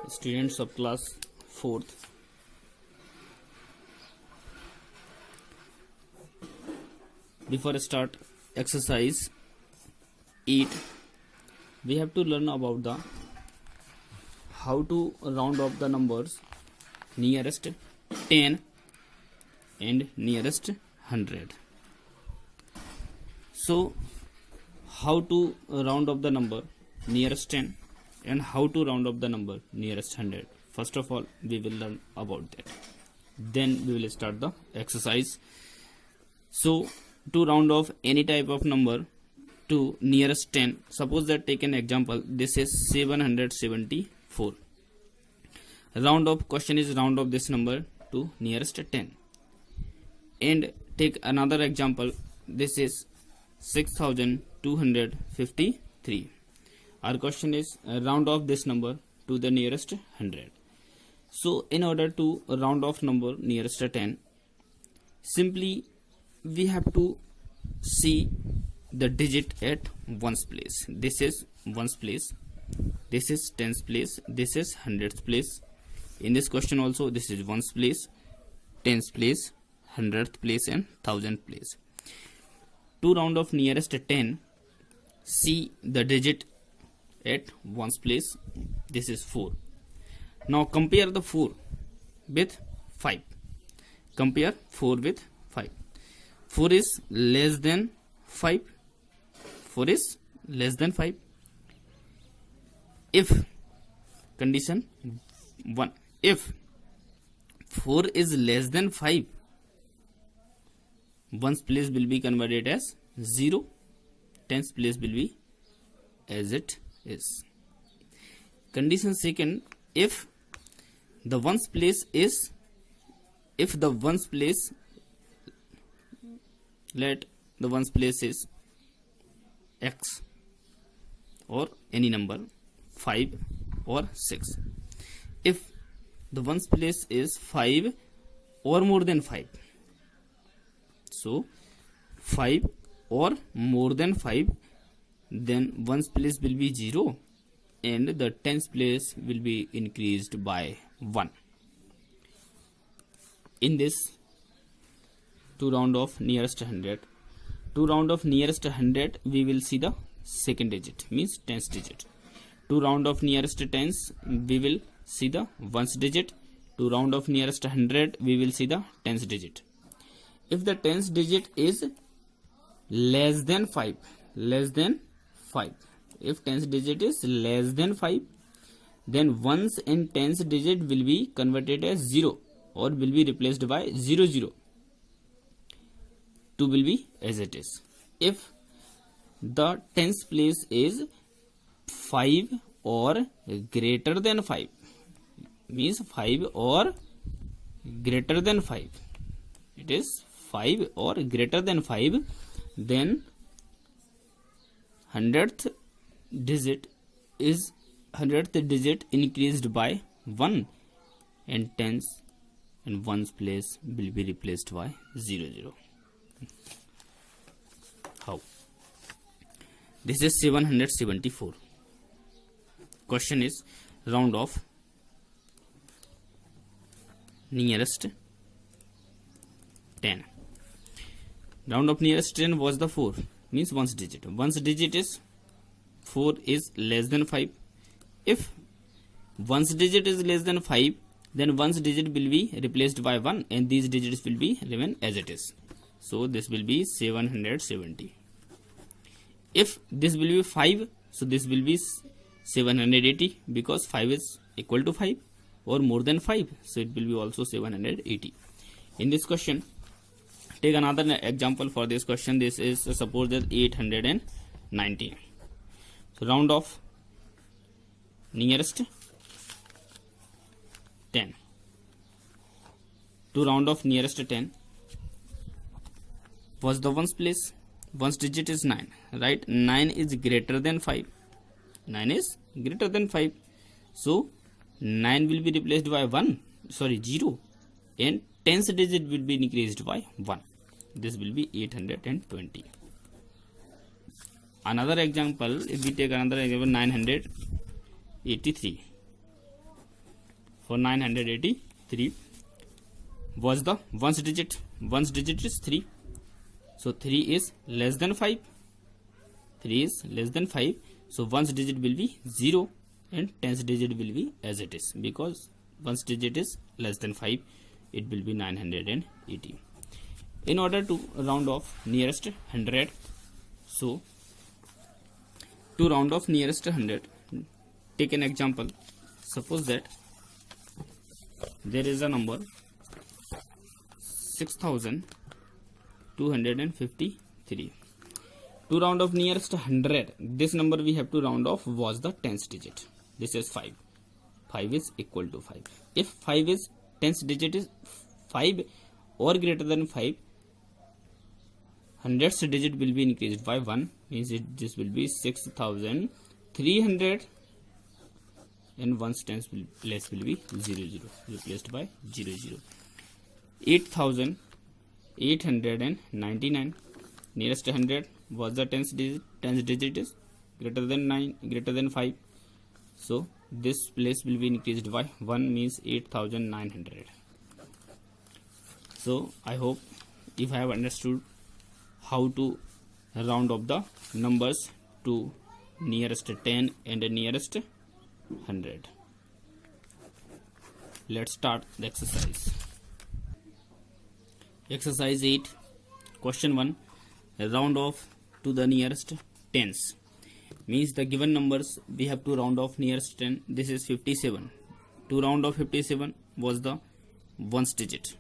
Students of class 4th, before start exercise 8, we have to learn about the how to round off the numbers nearest 10 and nearest 100. So how to round off the number nearest 10 and how to round up the number nearest 100. First of all, we will learn about that. Then we will start the exercise. So to round off any type of number to nearest 10, suppose that take an example, this is 774. Round off, question is round off this number to nearest 10. And take another example, this is 6253. Our question is round off this number to the nearest 100. So in order to round off number nearest 10, simply we have to see the digit at ones place. This is ones place, this is tens place, this is hundreds place. In this question also, this is ones place, tens place, hundredth place and thousand place. To round off nearest 10, see the digit at ones place. This is 4. Now compare the 4 with 5. Compare 4 with 5. 4 is less than 5. 4 is less than 5. If condition 1, if 4 is less than 5, ones place will be converted as 0, tens place will be as it is. Condition second, if the ones place is, if the ones place, let the ones place is x or any number 5 or 6. If the ones place is 5 or more than 5, so 5 or more than 5, then ones place will be 0 and the tens place will be increased by 1. In this, to round off nearest 100, to round off nearest 100, we will see the second digit, means tens digit. To round off nearest tens, we will see the ones digit. To round off nearest 100, we will see the tens digit. If the tens digit is less than 5, if tens digit is less than 5, then ones and tens digit will be converted as 0 or will be replaced by 0 0. 2 will be as it is. If the tens place is 5 or greater than 5, means 5 or greater than 5, it is 5 or greater than 5, then 100th digit increased by 1 and tens and ones place will be replaced by 0 0. How? This is 774. Question is round off nearest 10. Round of nearest 10 was the 4, means ones digit. Ones digit is 4 is less than 5. If ones digit is less than 5, then ones digit will be replaced by 1 and these digits will be remain as it is. So this will be 770. If this will be 5, so this will be 780 because 5 is equal to 5 or more than 5, so it will be also 780. In this question, take another example for this question. This is suppose that 890. So round off nearest 10. To round off nearest 10, was the ones place, ones digit is 9, right? 9 is greater than 5. 9 is greater than 5. So 9 will be replaced by 0 and tens digit will be increased by 1. This will be 820. Another example, if we take another example, 983. for 983 was the ones digit. Ones digit is 3. So 3 is less than 5. 3 is less than 5. So ones digit will be 0 and tens digit will be as it is, because ones digit is less than 5. It will be 980. In order to round off nearest 100, so to round off nearest 100, take an example. Suppose that there is a number 6253. To round off nearest 100, this number we have to round off was the tens digit. This is 5. 5 is equal to 5. If 5 is tens digit is 5 or greater than 5, hundredths digit will be increased by 1, means this will be 6300, and one's tens place will be 00, replaced by 00. 8899, nearest 100 was the tens digit is greater than 9, greater than 5, so this place will be increased by 1, means 8900. So I hope if I have understood how to round up the numbers to nearest 10 and nearest 100. Let's start the exercise. Exercise 8, question 1, round off to the nearest tens. Means the given numbers we have to round off nearest 10. This is 57. To round off 57 was the ones digit.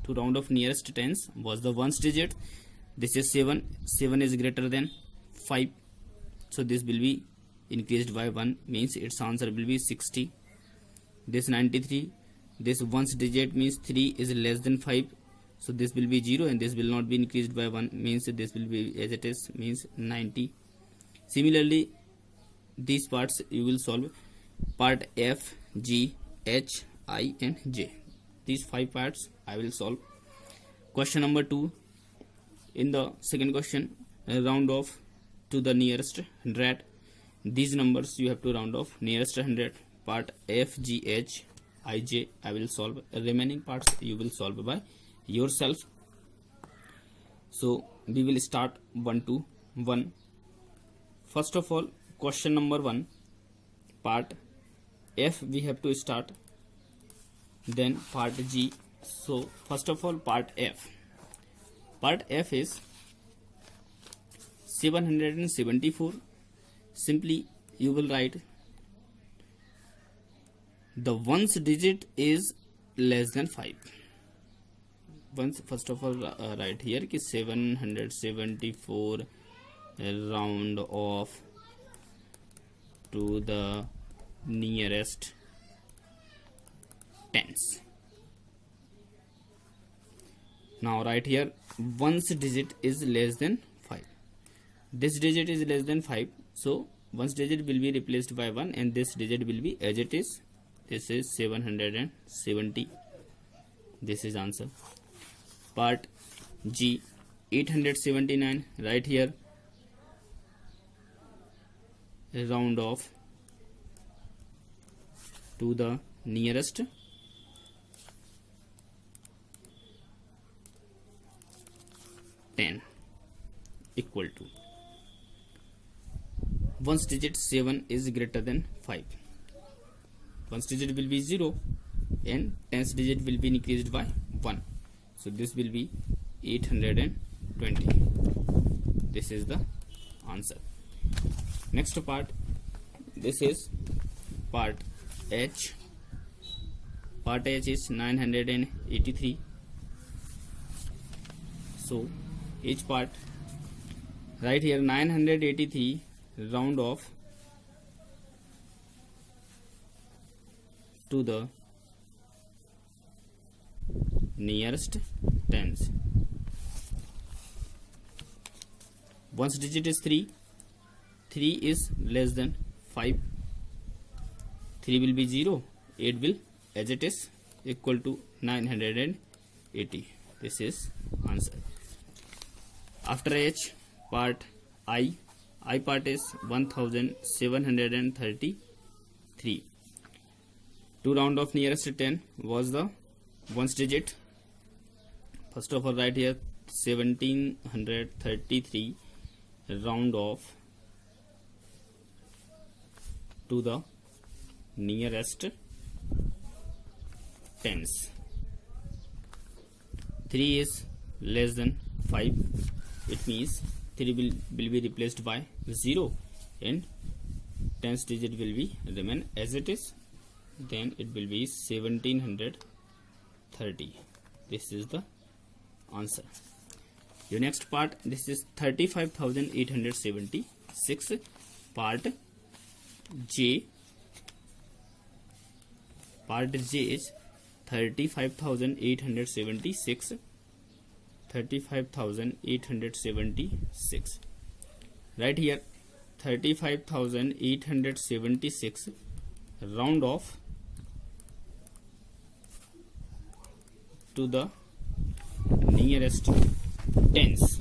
To round off nearest tens was the ones digit. This is 7. 7 is greater than 5. So this will be increased by 1, means its answer will be 60. This 93. This ones digit means 3 is less than 5. So this will be 0 and this will not be increased by 1, means this will be as it is, means 90. Similarly, these parts you will solve. Part F, G, H, I and J. These 5 parts I will solve. Question number 2. In the second question, round off to the nearest 100. These numbers you have to round off nearest 100. Part F, G, H, I, J I will solve. Remaining parts you will solve by yourself. So we will start 1 to 1. First of all, question number 1, part F we have to start, then part G. So first of all, part F. Part F is 774. Simply you will write the ones digit is less than 5. Once first of all write here ki 774 round off to the nearest tens. Now write here ones digit is less than 5. This digit is less than 5, so ones digit will be replaced by 1 and this digit will be as it is. This is 770. This is answer. Part G, 879. Right here, round off to the nearest ten equal to ones digit 7 is greater than 5. Ones digit will be 0 and tens digit will be increased by 1. So this will be 820. This is the answer. Next part, this is part H. Part H is 983. So each part, right here 983 round off to the nearest tens. Ones digit is 3. 3 is less than 5. 3 will be 0. 8 will as it is equal to 980. This is answer. After H, part I. I part is 1733. To round off nearest to 10 was the ones digit. First of all, write here 1733 round off to the nearest tens. 3 is less than 5. It means 3 will be replaced by 0 and tens digit will be remain as it is. Then it will be 1730. This is the answer. Your next part, this is 35,876, part J. Part J is 35,876. 35,876. Right here 35,876 round off to the nearest tens.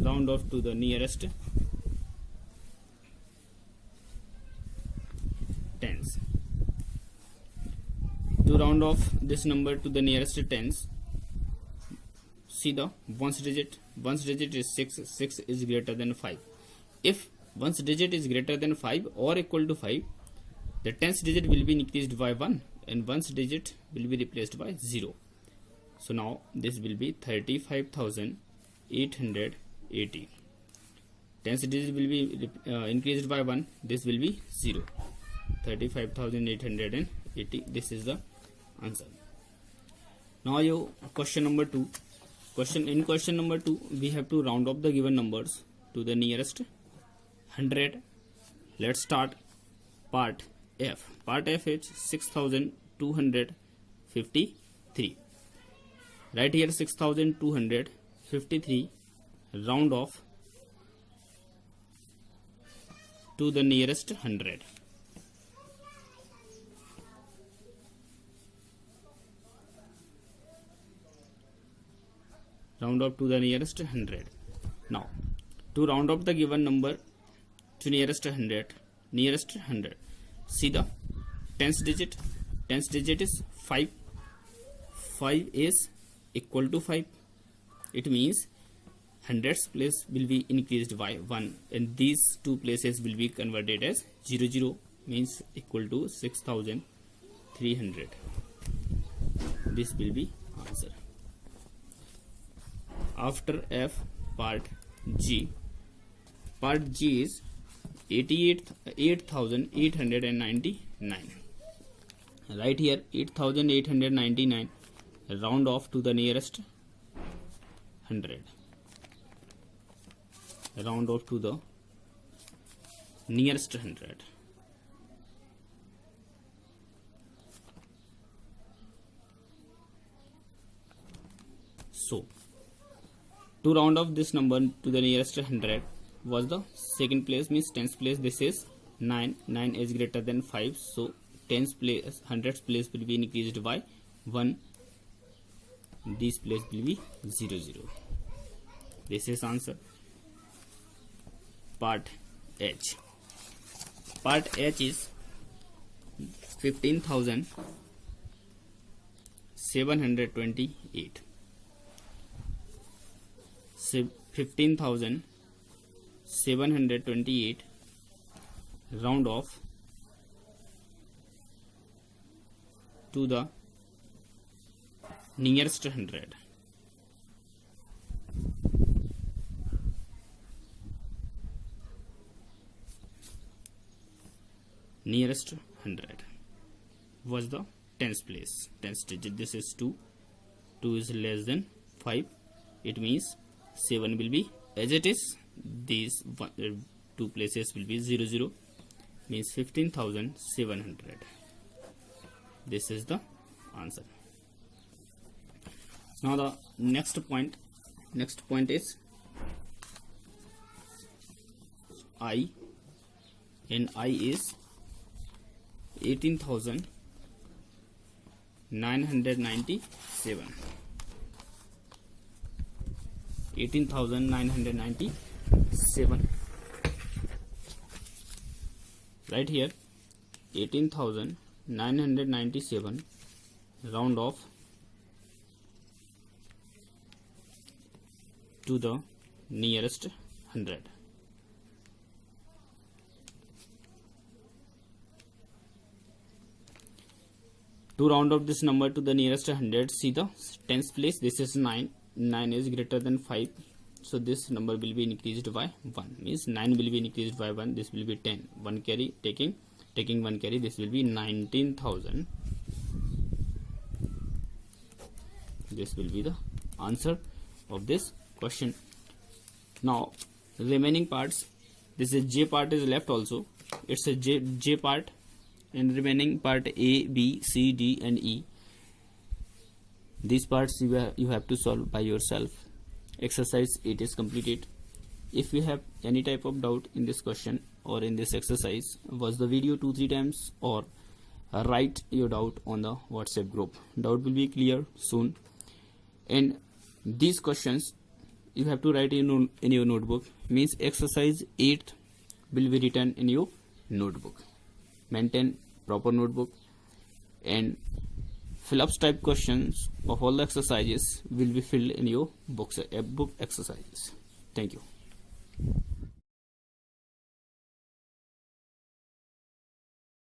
Round off to the nearest tens. To round off this number to the nearest tens, see the ones digit. Ones digit is 6. 6 is greater than 5. If ones digit is greater than 5 or equal to 5, the tens digit will be increased by 1 and ones digit will be replaced by 0. So now this will be 35,880. Tens digit will be increased by 1. This will be 0. 35,880. This is the answer. Now your question number 2. In question number 2, we have to round up the given numbers to the nearest 100. Let's start part F. Part F is 6,253. Right here 6,253 round off to the nearest 100. Round up to the nearest 100. Now, to round up the given number to nearest 100, see the tens digit. Tens digit is 5. 5 is equal to 5. It means hundreds place will be increased by 1 and these two places will be converted as 0, 0 means equal to 6,300. This will be answer. After F, part G. Part G is 8,899. Right here 8,899 round off to the nearest 100. Round off to the nearest 100. So to round off this number to the nearest 100 was the second place, means tens place. This is 9. 9 is greater than 5. So tens place, hundreds place will be increased by 1. This place will be 0, 0. This is answer. Part H. Part H is 15,728. 15,728 round off to the nearest 100. Nearest 100 was the tens place, tens digit. This is 2. 2 is less than 5. It means 7 will be as it is. These two places will be 0, 0 means 15,700. This is the answer. Now the next point is I, and I is 18,997. 18,997. Right here 18,997 997 round off to the nearest 100. To round off this number to the nearest 100, see the tens place. This is 9. 9 is greater than 5. So this number will be increased by 1. Means 9 will be increased by 1. This will be 10. 1 carry taking 1 carry. This will be 19,000. This will be the answer of this question. Now remaining parts. This is J part is left also. It's a J part. And remaining part A, B, C, D and E. These parts you have to solve by yourself. Exercise 8 is completed. If you have any type of doubt in this question or in this exercise, watch the video 2-3 times or write your doubt on the WhatsApp group. Doubt will be clear soon. And these questions you have to write in your notebook. Means exercise 8 will be written in your notebook. Maintain proper notebook, and fill-ups type questions of all the exercises will be filled in your book exercises. Thank you.